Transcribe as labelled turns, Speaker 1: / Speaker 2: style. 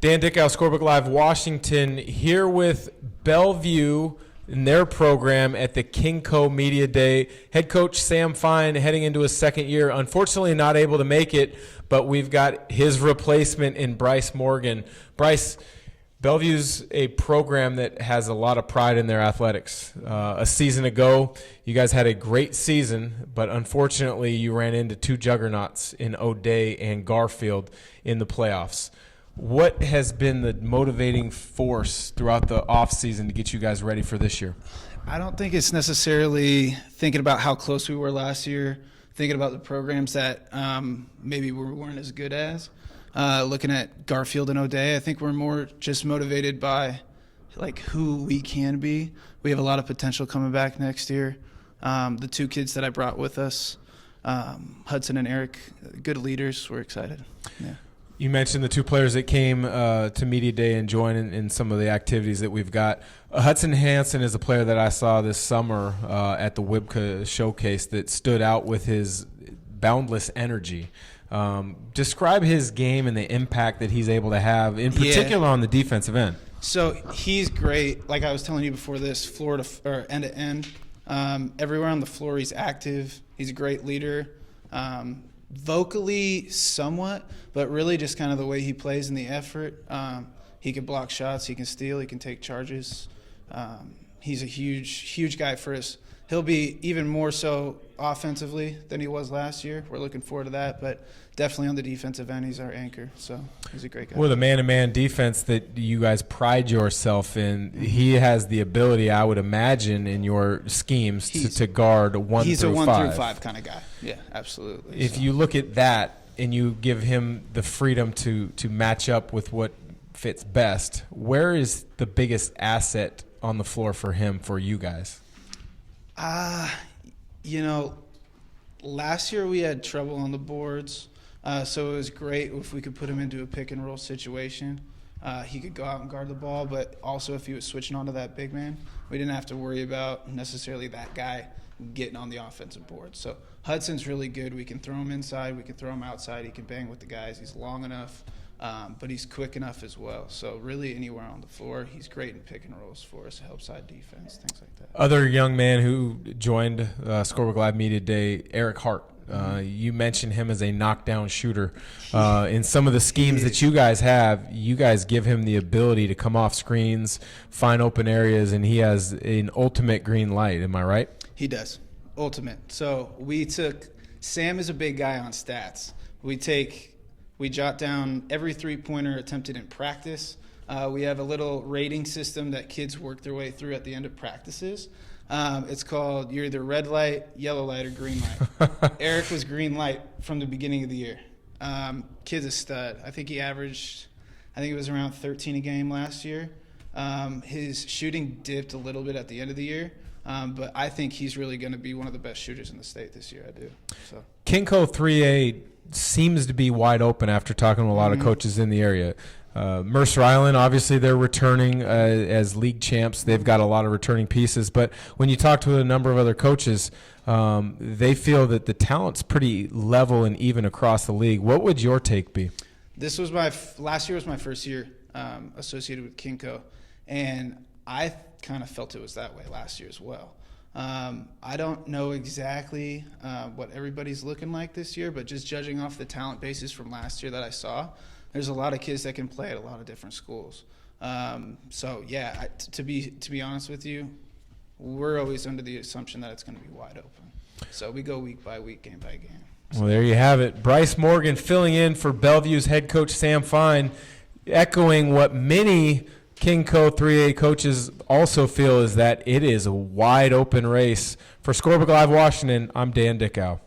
Speaker 1: Dan Dickau, Scorebook Live Washington, here with Bellevue in their program at the KingCo Media Day. Head coach Sam Fine heading into his second year. Unfortunately not able to make it, but we've got his replacement in Bryce Morgan. Bryce, Bellevue's a program that has a lot of pride in their athletics. A season ago, you guys had a great season, but unfortunately you ran into two juggernauts in O'Day and Garfield in the playoffs. What has been the motivating force throughout the offseason to get you guys ready for this year?
Speaker 2: I don't think it's necessarily thinking about how close we were last year, thinking about the programs that maybe we weren't as good as. Looking at Garfield and O'Day, I think we're more just motivated by like who we can be. We have a lot of potential coming back next year. The two kids that I brought with us, Hudson and Eric, good leaders. We're excited. Yeah.
Speaker 1: You mentioned the two players that came to Media Day and joined in some of the activities that we've got. Hudson Hansen is a player that I saw this summer at the WIBCA showcase that stood out with his boundless energy. Describe his game and the impact that he's able to have, in particular on the defensive end.
Speaker 2: So he's great. Like I was telling you before this, floor to or end to end, everywhere on the floor he's active. He's a great leader. Vocally somewhat, but really just kind of the way he plays in the effort. He can block shots, he can steal, he can take charges. He's a huge guy for us. He'll be even more so offensively than he was last year. We're looking forward to that, but definitely on the defensive end, he's our anchor. So he's a great guy.
Speaker 1: With a man-to-man defense that you guys pride yourself in, he has the ability, I would imagine, in your schemes to guard 1 through 5.
Speaker 2: He's a 1 through 5 kind of guy. Yeah, absolutely.
Speaker 1: If you look at that and you give him the freedom to match up with what fits best, where is the biggest asset on the floor for him, for you guys?
Speaker 2: Last year we had trouble on the boards, so it was great if we could put him into a pick and roll situation. He could go out and guard the ball, but also if he was switching onto that big man, we didn't have to worry about necessarily that guy getting on the offensive board. So Hudson's really good. We can throw him inside, we can throw him outside, he can bang with the guys. He's long enough, but he's quick enough as well. So really anywhere on the floor, he's great in pick and rolls for us, help side defense, things like that.
Speaker 1: Other young man who joined Scorebook Live Media Day, Eric Hart. You mentioned him as a knockdown shooter. In some of the schemes that you guys have, you guys give him the ability to come off screens, find open areas, and he has an ultimate green light. Am I right?
Speaker 2: He does. Ultimate. So Sam is a big guy on stats. We jot down every three-pointer attempted in practice. We have a little rating system that kids work their way through at the end of practices. It's called you're either red light, yellow light, or green light. Eric was green light from the beginning of the year. Kid's a stud. I think it was around 13 a game last year. His shooting dipped a little bit at the end of the year, but I think he's really going to be one of the best shooters in the state this year. I do. So
Speaker 1: KingCo 3A seems to be wide open after talking to a lot of coaches in the area. Mercer Island, obviously they're returning as league champs. They've got a lot of returning pieces. But when you talk to a number of other coaches, they feel that the talent's pretty level and even across the league. What would your take be?
Speaker 2: Last year was my first year associated with KingCo, and I kind of felt it was that way last year as well. I don't know exactly what everybody's looking like this year, but just judging off the talent basis from last year that I saw, there's a lot of kids that can play at a lot of different schools. To be honest with you, we're always under the assumption that it's going to be wide open. So we go week by week, game by game.
Speaker 1: Well, there you have it. Bryce Morgan filling in for Bellevue's head coach Sam Fine, echoing what many KingCo 3A coaches also feel is that it is a wide open race. For Scorebook Live Washington, I'm Dan Dickau.